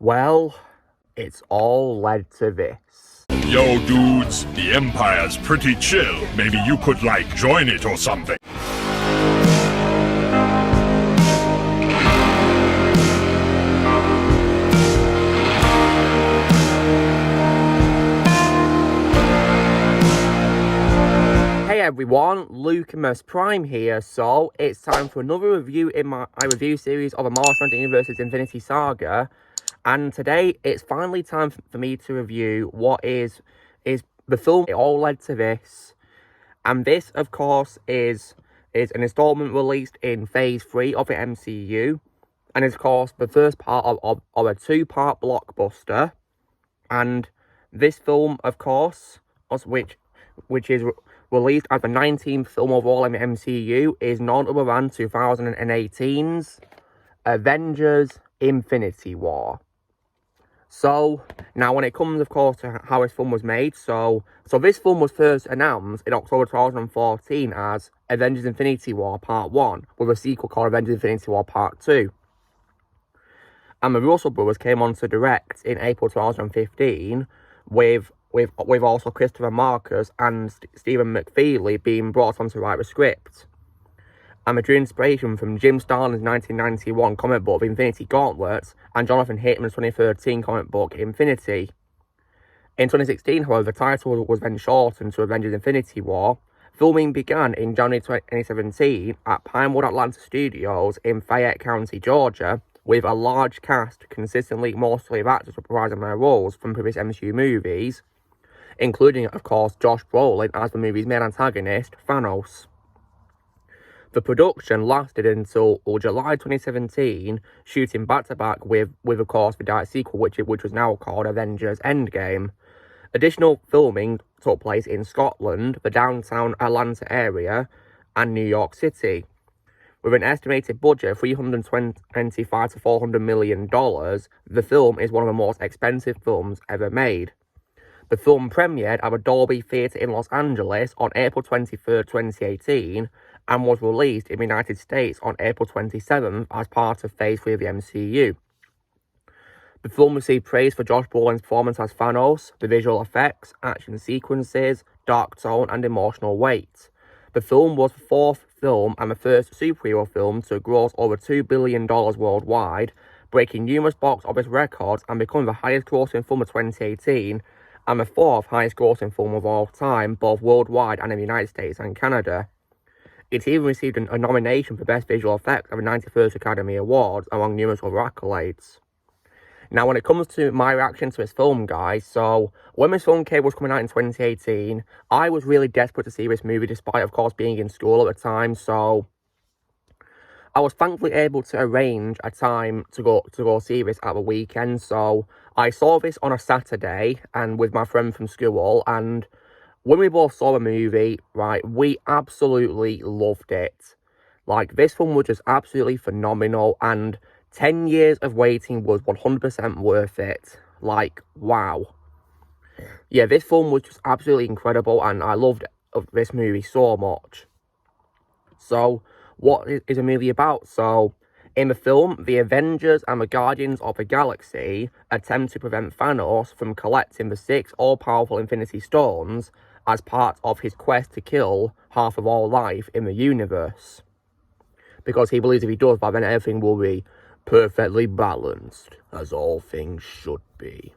Well, it's all led to this. Yo, dudes, the Empire's pretty chill. Maybe you could, join it or something. Hey everyone, Lucamus Prime here, so it's time for another review in my review series of a Marvel Cinematic Universe's Infinity Saga. And today, it's finally time for me to review what is the film. It all led to this. And this, of course, is an installment released in Phase 3 of the MCU. And is, of course, the first part of a two-part blockbuster. And this film, of course, which is released as the 19th film overall in the MCU, is none other than 2018's Avengers Infinity War. So, now when it comes, of course, to how this film was made, so this film was first announced in October 2014 as Avengers Infinity War Part 1, with a sequel called Avengers Infinity War Part 2. And the Russo brothers came on to direct in April 2015, with also Christopher Marcus and Stephen McFeely being brought on to write the script. And drew inspiration from Jim Starlin's 1991 comic book Infinity Gauntlet and Jonathan Hickman's 2013 comic book Infinity. In 2016, however, the title was then shortened to Avengers Infinity War. Filming began in January 2017 at Pinewood Atlanta Studios in Fayette County, Georgia, with a large cast consistently mostly of actors reprising their roles from previous MCU movies, including, of course, Josh Brolin as the movie's main antagonist, Thanos. The production lasted until July 2017, shooting back-to-back with of course, the direct sequel, which was now called Avengers Endgame. Additional filming took place in Scotland, the downtown Atlanta area, and New York City. With an estimated budget of $325 to $400 million, the film is one of the most expensive films ever made. The film premiered at the Dolby Theatre in Los Angeles on April 23rd, 2018, and was released in the United States on April 27th as part of Phase 3 of the MCU. The film received praise for Josh Brolin's performance as Thanos, the visual effects, action sequences, dark tone, and emotional weight. The film was the fourth film and the first superhero film to gross over $2 billion worldwide, breaking numerous box office records and becoming the highest grossing film of 2018, and the fourth highest grossing film of all time, both worldwide and in the United States and Canada. It even received a nomination for Best Visual Effects at the 91st Academy Awards, among numerous other accolades. Now, when it comes to my reaction to this film, guys, so when this film was coming out in 2018, I was really desperate to see this movie, despite, of course, being in school at the time, so I was thankfully able to arrange a time to go see this at the weekend. So I saw this on a Saturday and with my friend from school, and when we both saw the movie, right, we absolutely loved it. This film was just absolutely phenomenal, and 10 years of waiting was 100% worth it. Wow. Yeah, this film was just absolutely incredible, and I loved this movie so much. So, what is the movie about? So, in the film, the Avengers and the Guardians of the Galaxy attempt to prevent Thanos from collecting the 6 all-powerful Infinity Stones as part of his quest to kill half of all life in the universe. Because he believes if he does, then everything will be perfectly balanced, as all things should be.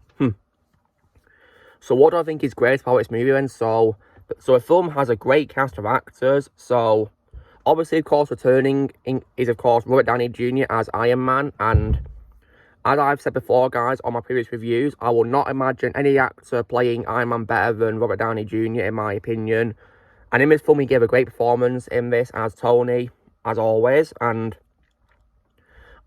So what do I think is great about this movie then? So the film has a great cast of actors. So obviously, of course, returning is, of course, Robert Downey Jr. as Iron Man. And as I've said before, guys, on my previous reviews, I will not imagine any actor playing Iron Man better than Robert Downey Jr., in my opinion. And in this film, he gave a great performance in this as Tony, as always. And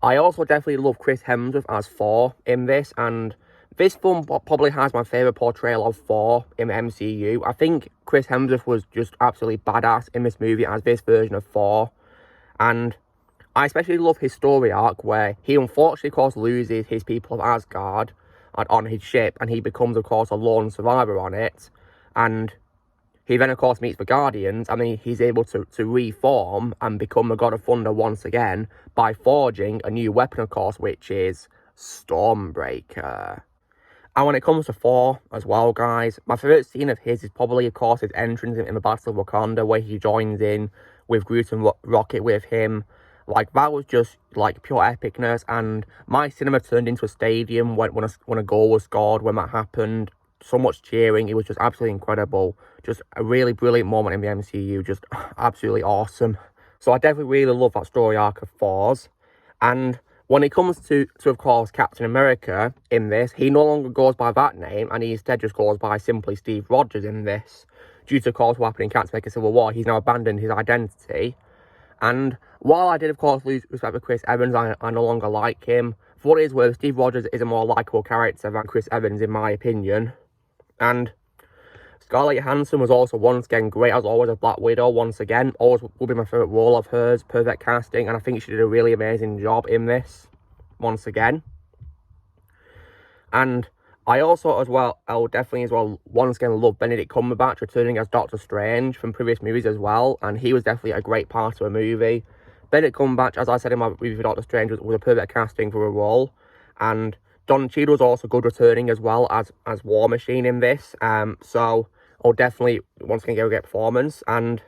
I also definitely love Chris Hemsworth as Thor in this. And this film probably has my favourite portrayal of Thor in the MCU. I think Chris Hemsworth was just absolutely badass in this movie as this version of Thor. And I especially love his story arc where he unfortunately, of course, loses his people of Asgard on his ship, and he becomes, of course, a lone survivor on it. And he then, of course, meets the Guardians, and then he's able to reform and become the God of Thunder once again by forging a new weapon, of course, which is Stormbreaker. And when it comes to Thor as well, guys, my favourite scene of his is probably, of course, his entrance in the Battle of Wakanda, where he joins in with Groot and Rocket with him. Like, that was just, like, pure epicness, and my cinema turned into a stadium when a goal was scored, when that happened. So much cheering, it was just absolutely incredible. Just a really brilliant moment in the MCU, just absolutely awesome. So I definitely really love that story arc of Thor's. And when it comes to of course, Captain America in this, he no longer goes by that name, and he instead just goes by simply Steve Rogers in this. Due to, of course, what happened in Captain America Civil War, he's now abandoned his identity. And while I did, of course, lose respect for Chris Evans, I no longer like him. For what it is worth, Steve Rogers is a more likeable character than Chris Evans, in my opinion. And Scarlett Johansson was also once again great, as always, as Black Widow, once again. Always will be my favourite role of hers, perfect casting, and I think she did a really amazing job in this, once again. And I also, as well, I'll definitely, as well, once again love Benedict Cumberbatch returning as Doctor Strange from previous movies as well, and he was definitely a great part of a movie. Benedict Cumberbatch, as I said in my review for Doctor Strange, was a perfect casting for a role, and Don Cheadle was also good returning as well as War Machine in this, so I'll definitely once again give a great performance. And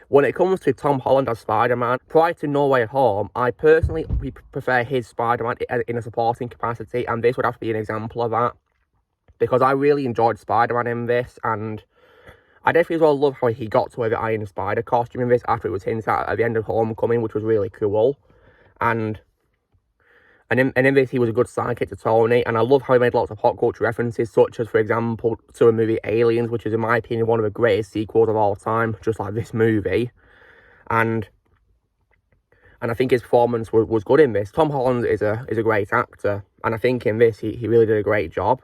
when it comes to Tom Holland as Spider-Man, prior to No Way Home, I personally prefer his Spider-Man in a supporting capacity, and this would have to be an example of that, because I really enjoyed Spider-Man in this, and I definitely as well love how he got to wear the Iron Spider costume in this after it was hinted at the end of Homecoming, which was really cool. And in this, he was a good sidekick to Tony, and I love how he made lots of pop culture references, such as, for example, to the movie Aliens, which is, in my opinion, one of the greatest sequels of all time, just like this movie. And I think his performance was good in this. Tom Holland is a great actor, and I think in this, he really did a great job.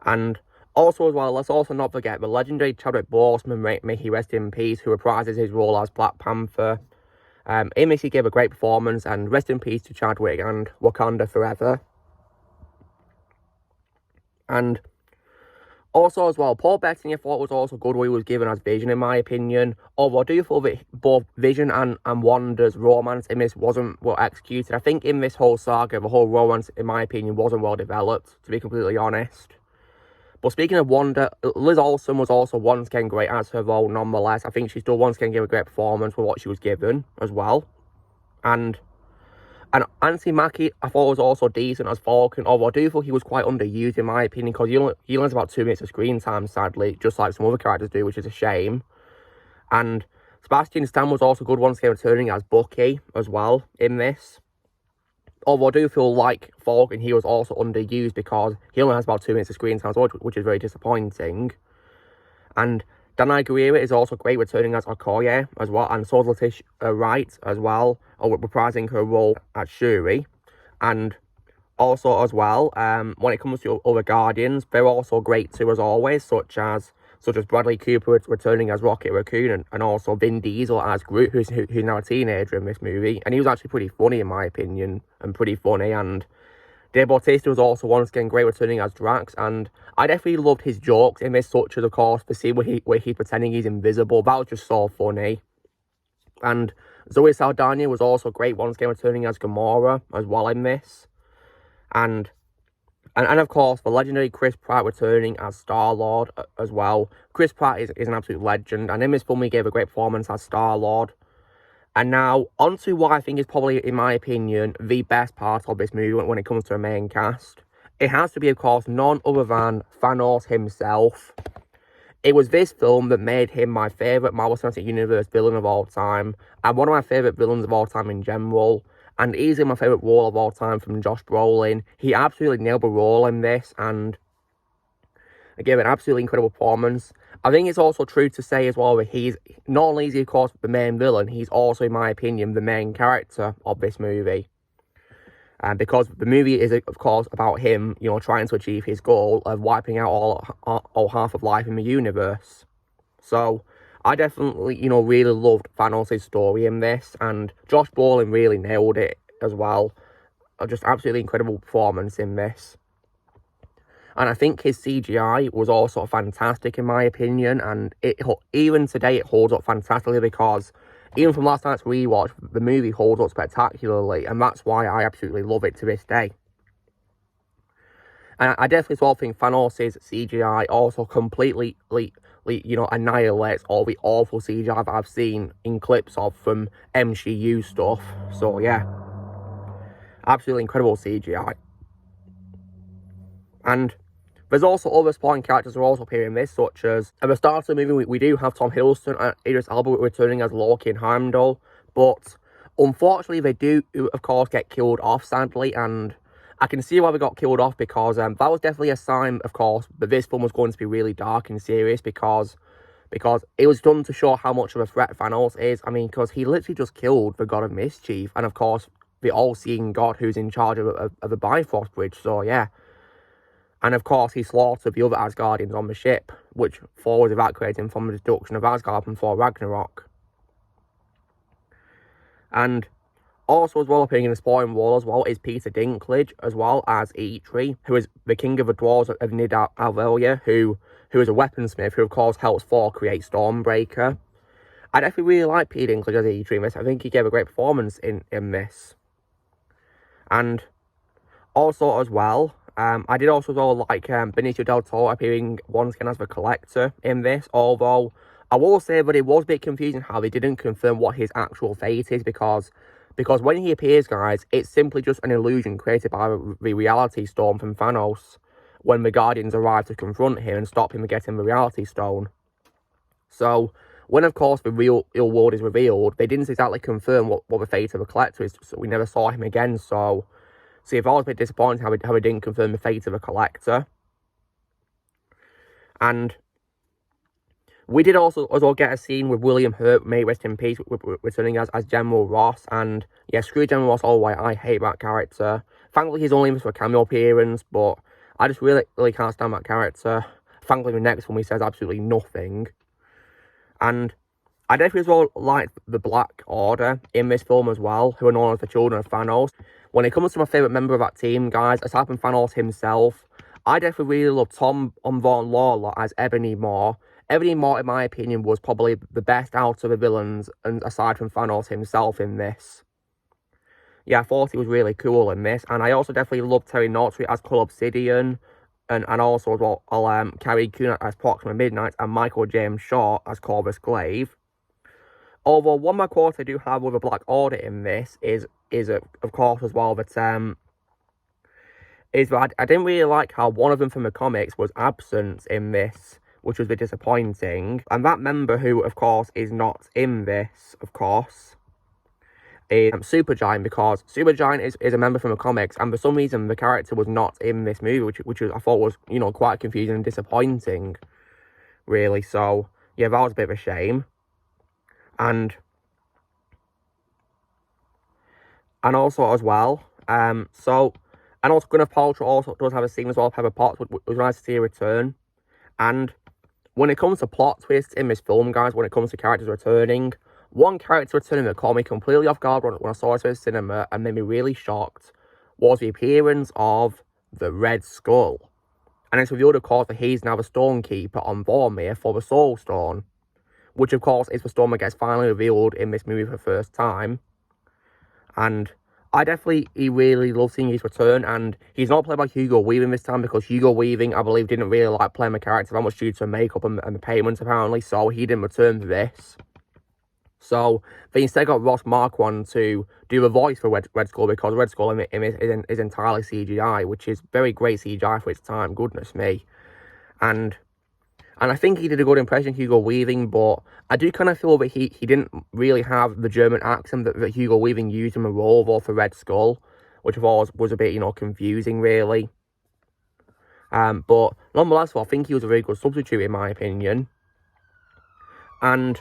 And also, as well, let's also not forget the legendary Chadwick Boseman, may he rest in peace, who reprises his role as Black Panther. In this, he gave a great performance, and rest in peace to Chadwick and Wakanda forever. And also, as well, Paul Bettany, I thought, was also good what he was given as Vision, in my opinion. Although I do feel that both Vision and Wanda's romance in this wasn't well executed. I think in this whole saga, the whole romance, in my opinion, wasn't well developed, to be completely honest. But speaking of Wanda, Liz Olsen was also once again great as her role, nonetheless. I think she still once again gave a great performance for what she was given as well. And Anthony Mackie, I thought, was also decent as Falcon, although I do feel he was quite underused, in my opinion, because he only has about 2 minutes of screen time, sadly, just like some other characters do, which is a shame. And Sebastian Stan was also good once again, returning as Bucky as well in this. Although I do feel like Falcon, he was also underused because he only has about 2 minutes of screen time, which is very disappointing. And Danai Gurira is also great returning as Okoye as well, and so is Letitia Wright as well, reprising her role as Shuri. And also as well, when it comes to other Guardians, they're also great too, as always, such as Bradley Cooper returning as Rocket Raccoon, and also Vin Diesel as Groot, who's now a teenager in this movie. And he was actually pretty funny, in my opinion, and pretty funny. And Dave Bautista was also once again great returning as Drax, and I definitely loved his jokes in this, such as, of course, the scene where he's pretending he's invisible. That was just so funny. And Zoe Saldana was also great once again returning as Gamora as well in this. And of course, the legendary Chris Pratt returning as Star-Lord as well. Chris Pratt is an absolute legend, and in this film he gave a great performance as Star-Lord. And now, on to what I think is probably, in my opinion, the best part of this movie when it comes to a main cast. It has to be, of course, none other than Thanos himself. It was this film that made him my favourite Marvel Cinematic Universe villain of all time, and one of my favourite villains of all time in general, and easily my favourite role of all time from Josh Brolin. He absolutely nailed the role in this, and gave an absolutely incredible performance. I think it's also true to say as well that he's, not only is he, of course, the main villain, he's also, in my opinion, the main character of this movie. Because the movie is, of course, about him, trying to achieve his goal of wiping out all half of life in the universe. So, I definitely, really loved Thanos' story in this, and Josh Brolin really nailed it as well. Just absolutely incredible performance in this. And I think his CGI was also fantastic, in my opinion, and even today it holds up fantastically, because even from last night's rewatch, the movie holds up spectacularly, and that's why I absolutely love it to this day. And I definitely as well think Thanos' CGI also completely, annihilates all the awful CGI that I've seen in clips of from MCU stuff. So, yeah. Absolutely incredible CGI. And there's also other supporting characters who are also appearing in this, such as at the start of the movie, we do have Tom Hiddleston and Idris Elba returning as Loki and Heimdall, but unfortunately they do, of course, get killed off, sadly, and I can see why they got killed off, because that was definitely a sign, of course, that this film was going to be really dark and serious, because it was done to show how much of a threat Thanos is. I mean, because he literally just killed the God of Mischief, and of course, the all-seeing God who's in charge of the Bifrost Bridge, so yeah. And of course, he slaughtered the other Asgardians on the ship, which Thor was evacuating from the destruction of Asgard from Thor Ragnarok. And also as well appearing in the supporting role as well is Peter Dinklage, as well as Eitri, who is the king of the dwarves of Nid Alvelia, who is a weaponsmith, who of course helps Thor create Stormbreaker. I definitely really like Peter Dinklage as Eitri in this. I think he gave a great performance in this. And also as well, I did also like Benicio del Toro appearing once again as the Collector in this, although I will say that it was a bit confusing how they didn't confirm what his actual fate is, because when he appears, guys, it's simply just an illusion created by the Reality Stone from Thanos when the Guardians arrive to confront him and stop him from getting the Reality Stone. So, when of course the real ill world is revealed, they didn't exactly confirm what the fate of the Collector is, so we never saw him again, so I was a bit disappointed how they didn't confirm the fate of the Collector. And we did also get a scene with William Hurt, may rest in peace, returning as General Ross. And yeah, screw General Ross all the way. I hate that character. Thankfully, he's only in for a cameo appearance, but I just really can't stand that character. Thankfully, the next one he says absolutely nothing. And I definitely as well like the Black Order in this film as well, who are known as the Children of Thanos. When it comes to my favourite member of that team, guys, aside from Thanos himself, I definitely really love Tom Von Lawler as Ebony Maw. Ebony Maw, in my opinion, was probably the best out of the villains, and aside from Thanos himself in this. Yeah, I thought he was really cool in this, and I also definitely love Terry Notary as Cull Obsidian, and also as well, Carrie Coon as Proxima Midnight, and Michael James Shaw as Corvus Glaive. Although one more quote I do have with the Black Order in this is of course as well that I didn't really like how one of them from the comics was absent in this, which was a bit disappointing. And that member who of course is not in this, of course, is Supergiant, because Supergiant is a member from the comics, and for some reason the character was not in this movie, which I thought was, quite confusing and disappointing, really. So yeah, that was a bit of a shame. And also as well, and also Gwyneth Paltrow also does have a scene as well, Pepper Potts, which was nice to see her return. And when it comes to plot twists in this film, guys, when it comes to characters returning, one character returning that caught me completely off guard when I saw it in the cinema and made me really shocked was the appearance of the Red Skull. And it's revealed, of course, that he's now the Stonekeeper on Vormir for the Soul Stone, which of course is the stone that gets finally revealed in this movie for the first time. And I definitely really love seeing his return, and he's not played by Hugo Weaving this time, because Hugo Weaving, I believe, didn't really like playing the character that much due to makeup and the payments, apparently, so he didn't return for this. So they instead got Ross Marquand to do the voice for Red Skull, because Red Skull is entirely CGI, which is very great CGI for its time, goodness me. And I think he did a good impression of Hugo Weaving, but I do kind of feel that he didn't really have the German accent that Hugo Weaving used in the role for Red Skull, which of course was a bit, confusing, really. But nonetheless, I think he was a very good substitute, in my opinion. And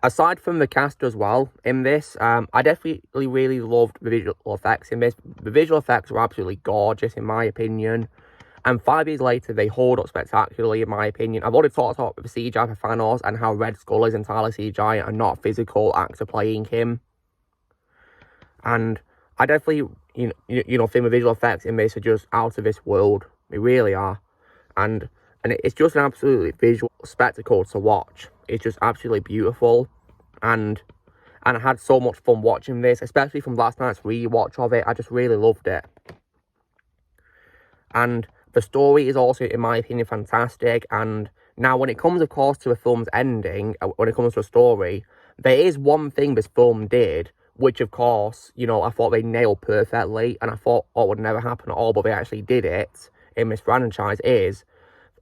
aside from the cast as well in this, I definitely really loved the visual effects in this. The visual effects were absolutely gorgeous, in my opinion. And 5 years later, they hold up spectacularly, in my opinion. I've already talked about the CGI for Thanos and how Red Skull is entirely CGI and not a physical actor playing him. And I definitely, think the visual effects in this are just out of this world. They really are. And it's just an absolutely visual spectacle to watch. It's just absolutely beautiful. And I had so much fun watching this, especially from last night's rewatch of it. I just really loved it. And The story is also, in my opinion, fantastic. And now when it comes, of course, to a film's ending, when it comes to a story, there is one thing this film did, which, of course, you know, I thought they nailed perfectly, and I thought, oh, it would never happen at all, but they actually did it in this franchise, is,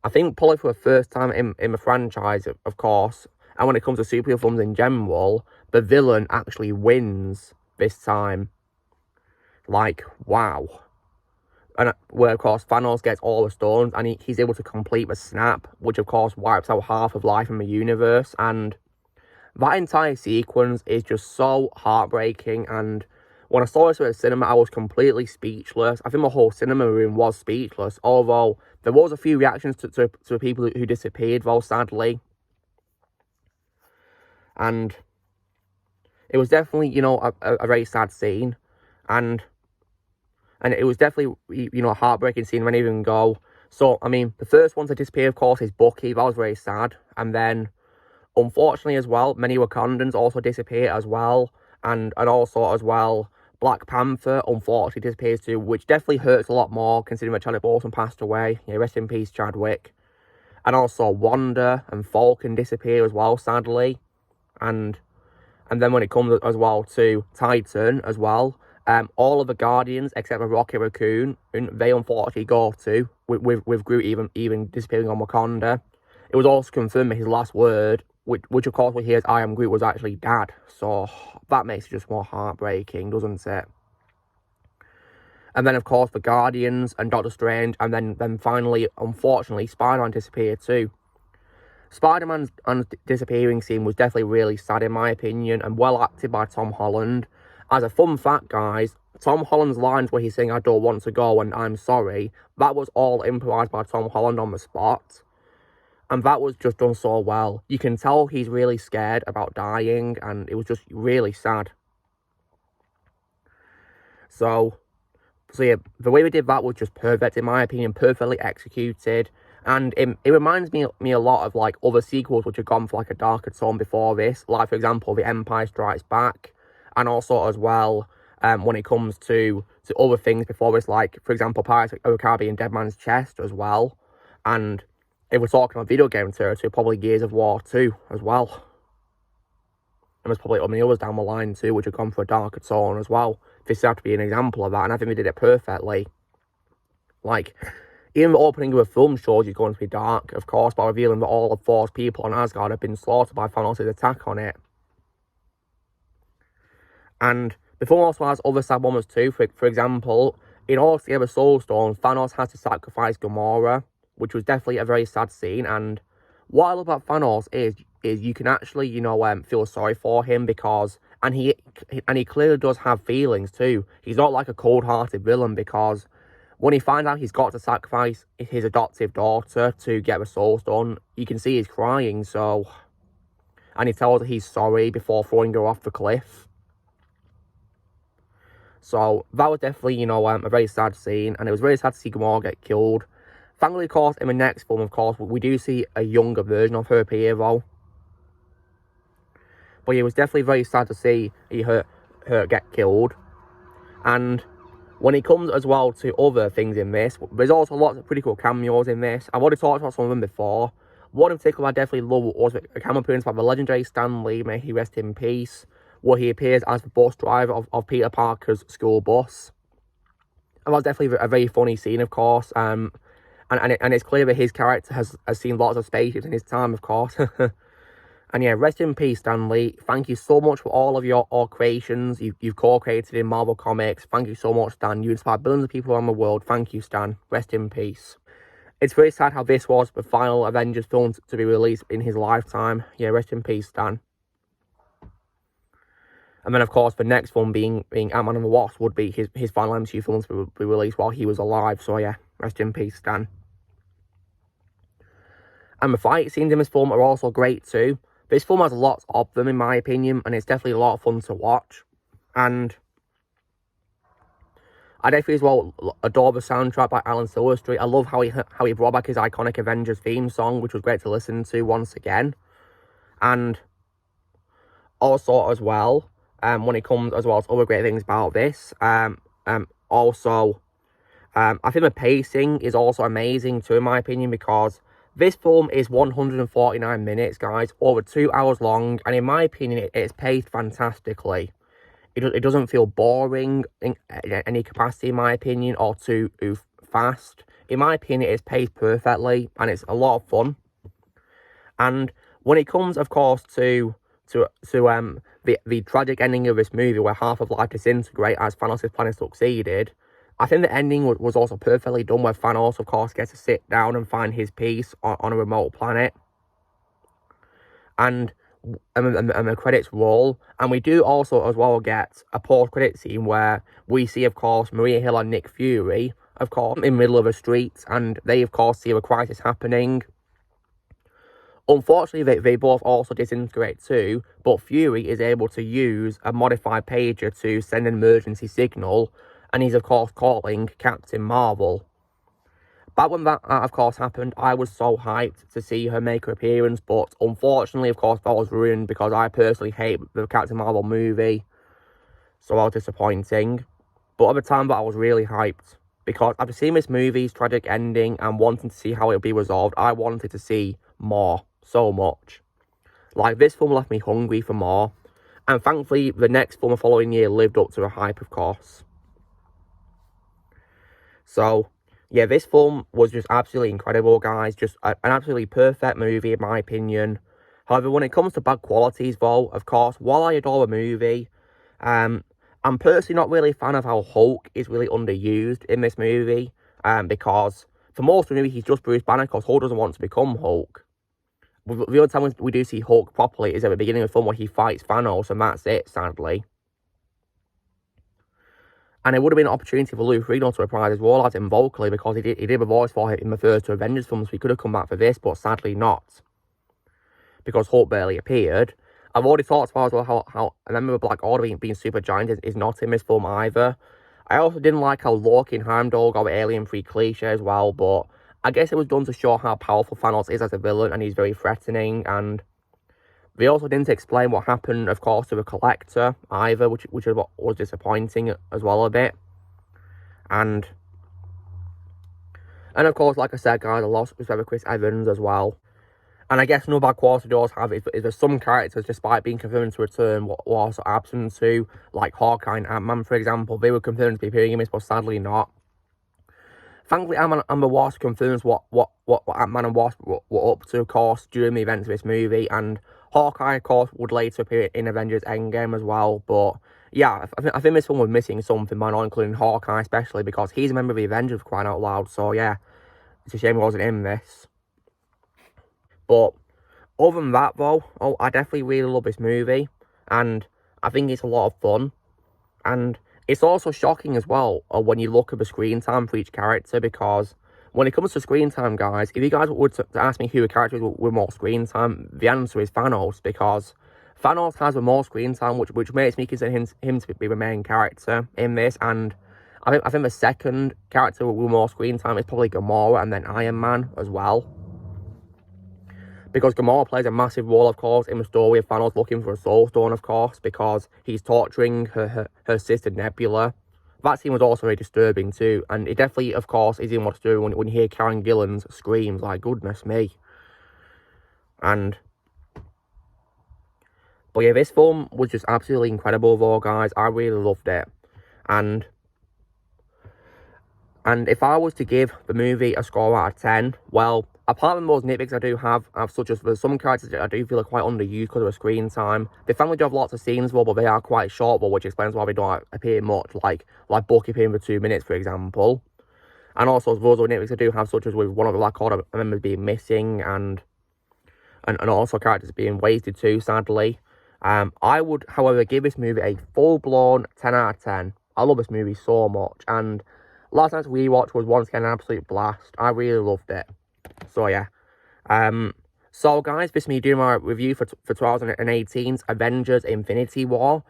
I think, probably for the first time in the franchise, of course, and when it comes to superhero films in general, the villain actually wins this time. Like, wow. And where, of course, Thanos gets all the stones, and he's able to complete the snap, which, of course, wipes out half of life in the universe, and that entire sequence is just so heartbreaking. And when I saw this at the cinema, I was completely speechless. I think the whole cinema room was speechless, although there was a few reactions to people who disappeared, though, sadly. And it was definitely, you know, a very sad scene. And it was definitely, you know, a heartbreaking scene when they even go. So, I mean, the first one to disappear, of course, is Bucky. That was very sad. And then, unfortunately, as well, many Wakandans also disappear as well. And also, as well, Black Panther, unfortunately, disappears too, which definitely hurts a lot more, considering that Chadwick Boseman passed away. Yeah, rest in peace, Chadwick. And also, Wanda and Falcon disappear as well, sadly. And then when it comes as well to Titan as well, all of the Guardians except for Rocket Raccoon, they unfortunately go too, with Groot even disappearing on Wakanda. It was also confirmed that his last word, which of course we hear as I am Groot, was actually Dad. So that makes it just more heartbreaking, doesn't it? And then, of course, the Guardians and Doctor Strange, and then finally, unfortunately, Spider-Man disappeared too. Spider-Man's disappearing scene was definitely really sad, in my opinion, and well acted by Tom Holland. As a fun fact, guys, Tom Holland's lines where he's saying, I don't want to go and I'm sorry, that was all improvised by Tom Holland on the spot. And that was just done so well. You can tell he's really scared about dying, and it was just really sad. So yeah, the way we did that was just perfect, in my opinion, perfectly executed. And it reminds me a lot of, like, other sequels which have gone for, like, a darker tone before this. Like, for example, The Empire Strikes Back. And also, as well, when it comes to other things before this, like, for example, Pirates of the Caribbean, Dead Man's Chest as well. And if we're talking about video game territory, probably Gears of War 2 as well. And there's probably many others down the line too, which have gone for a darker tone as well. This has to be an example of that, and I think they did it perfectly. Like, even the opening of a film shows you're going to be dark, of course, by revealing that all of Thor's people on Asgard have been slaughtered by Thanos' attack on it. And the film also has other sad moments too. For example, in order to get the Soul Stone, Thanos has to sacrifice Gamora, which was definitely a very sad scene. And what I love about Thanos is you can actually, you know, feel sorry for him, because and he clearly does have feelings too. He's not like a cold-hearted villain, because when he finds out he's got to sacrifice his adoptive daughter to get the Soul Stone, you can see he's crying. So, and he tells her he's sorry before throwing her off the cliff. So that was definitely, you know, a very sad scene, and it was very sad to see Gamora get killed. Thankfully, of course, in the next film, of course, we do see a younger version of her appear, though. But yeah, it was definitely very sad to see her get killed. And when it comes as well to other things in this, there's also lots of pretty cool cameos in this. I've already talked about some of them before. One in particular I definitely love was a cameo appearance by the legendary Stan Lee, may he rest in peace, where he appears as the bus driver of Peter Parker's school bus. And that's definitely a very funny scene, of course. And it's clear that his character has seen lots of spaceships in his time, of course. And yeah, rest in peace, Stan Lee. Thank you so much for all of your creations you've co-created in Marvel Comics. Thank you so much, Stan. You inspire billions of people around the world. Thank you, Stan. Rest in peace. It's very sad how this was the final Avengers film to be released in his lifetime. Yeah, rest in peace, Stan. And then, of course, the next film being Ant-Man and the Wasp would be his final MCU film to be released while he was alive. So yeah, rest in peace, Stan. And the fight scenes in this film are also great too. This film has lots of them, in my opinion, and it's definitely a lot of fun to watch. And I definitely as well adore the soundtrack by Alan Silverstreet. I love how he brought back his iconic Avengers theme song, which was great to listen to once again. And also as well, when it comes as well to other great things about this, also I think the pacing is also amazing too, in my opinion, because this film is 149 minutes, guys, over 2 hours long, and in my opinion, it's paced fantastically. It doesn't feel boring in any capacity, in my opinion, or too fast. In my opinion, it's paced perfectly, and it's a lot of fun. And when it comes, of course, to the tragic ending of this movie, where half of life disintegrate as Thanos' plan succeeded, I think the ending was also perfectly done, where Thanos, of course, gets to sit down and find his peace on a remote planet. And the credits roll, and we do also as well get a post-credit scene where we see, of course, Maria Hill and Nick Fury, of course, in the middle of a street, and they, of course, see a crisis happening. Unfortunately, they both also disintegrate too, but Fury is able to use a modified pager to send an emergency signal, and he's, of course, calling Captain Marvel. Back when that, of course, happened, I was so hyped to see her make her appearance, but unfortunately, of course, that was ruined because I personally hate the Captain Marvel movie, so that was disappointing. But at the time, I was really hyped, because after seeing this movie's tragic ending and wanting to see how it would be resolved, I wanted to see more, so much. Like, this film left me hungry for more, and thankfully, the next film the following year lived up to the hype, of course. So, yeah, this film was just absolutely incredible, guys. Just an absolutely perfect movie, in my opinion. However, when it comes to bad qualities, though, of course, while I adore the movie, I'm personally not really a fan of how Hulk is really underused in this movie. Because for most of the movie, he's just Bruce Banner, because Hulk doesn't want to become Hulk. The only time we do see Hulk properly is at the beginning of the film, where he fights Thanos, and that's it, sadly. And it would have been an opportunity for Lou Ferrigno to reprise his role as him vocally, because he did a voice for him in the first two Avengers films, so he could have come back for this, but sadly not. Because Hulk barely appeared. I've already talked about as well how I remember Black Order being super giant is not in this film either. I also didn't like how Loki and Heimdall got alien-free cliche as well, but I guess it was done to show how powerful Thanos is as a villain, and he's very threatening, and they also didn't explain what happened, of course, to the Collector either, which was disappointing as well a bit. And of course, like I said, guys, I lost respect for Chris Evans as well. And I guess another bad quality does have is that some characters, despite being confirmed to return, were also absent too. Like Hawkeye and Ant-Man, for example. They were confirmed to be appearing in this, but sadly not. Thankfully, Ant-Man and the Wasp confirms what Ant-Man and Wasp were up to, of course, during the events of this movie. And Hawkeye, of course, would later appear in Avengers Endgame as well. But yeah, I think this film was missing something by not including Hawkeye, especially because he's a member of the Avengers, for crying out loud. So yeah, it's a shame he wasn't in this. But other than that, though, I definitely really love this movie, and I think it's a lot of fun. And it's also shocking as well when you look at the screen time for each character, because when it comes to screen time, guys, if you guys were to ask me who the characters with more screen time, the answer is Thanos, because Thanos has the more screen time, which makes me consider him to be the main character in this. And I think the second character with more screen time is probably Gamora, and then Iron Man as well. Because Gamora plays a massive role, of course, in the story of Thanos looking for a Soul Stone, of course, because he's torturing her sister Nebula. That scene was also very disturbing too, and it definitely, of course, is in what's doing when you hear Karen Gillan's screams, like, goodness me. But yeah, this film was just absolutely incredible, though, guys. I really loved it. And if I was to give the movie a score out of 10, well, apart from those nitpicks I do have such as there's some characters that I do feel are quite underused because of the screen time. The family do have lots of scenes, well, but they are quite short, which explains why they don't appear much, like Bucky appearing for 2 minutes, for example. And also, those other nitpicks I do have, such as with one of the Black Order members being missing, and also characters being wasted too, sadly. I would, however, give this movie a full-blown 10 out of 10. I love this movie so much, and last night's rewatch was once again an absolute blast. I really loved it. So yeah. So guys, this is me doing my review for 2018's Avengers Infinity War.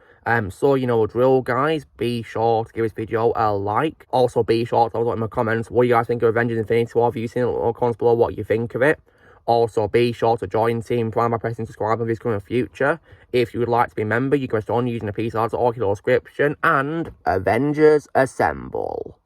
So you know the drill, guys. Be sure to give this video a like. Also, be sure to tell us in the comments what you guys think of Avengers Infinity War. If you've seen it, or comments below what you think of it. Also, be sure to join Team Prime by pressing subscribe if this coming in the future. If you would like to be a member, you can restore using the piece of or description. And Avengers Assemble.